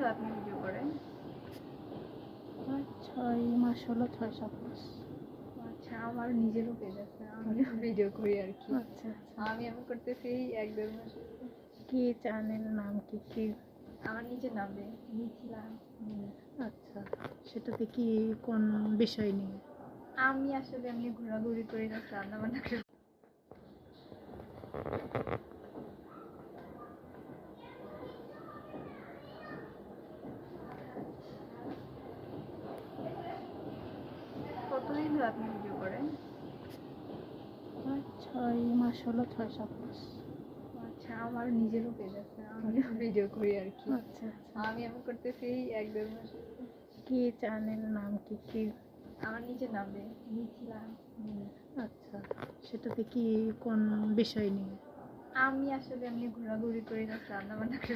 হলো আপনি ভিডিও করেন? 6 মাস হলো, 6-7 মাস। আচ্ছা, আমার নিজেরও পেজ আছে, আমিও ভিডিও করি আর কি। আচ্ছা আচ্ছা, আমি করতেছি এই 1-1.5 মাস হয়েছে। কি চ্যানেল নাম কি কি? আমার নিজের নাম দিয়ে মিথিলা। আচ্ছা, সেটাতে কি কোন বিষয় নিয়ে? আমি আসলে এমনি ঘোরাঘুরি করি, না রান্না বান্না করি। কতদিন হলো আপনি ভিডিও করেন? 6 মাস হলো, 6-7 মাস। আচ্ছা, আমার নিজেরও পেজ আছে, আমিও ভিডিও করি আর কি। আচ্ছা আচ্ছা, আমি করতেছি এই 1-1.5 মাস হয়েছে। কি চ্যানেল নাম কি কি? আমার নিজের নাম দিয়ে মিথিলা। আচ্ছা, সেটাতে কি কোন বিষয় নিয়ে? আমি আসলে এমনি ঘোরাঘুরি করি, না রান্না বান্না করি।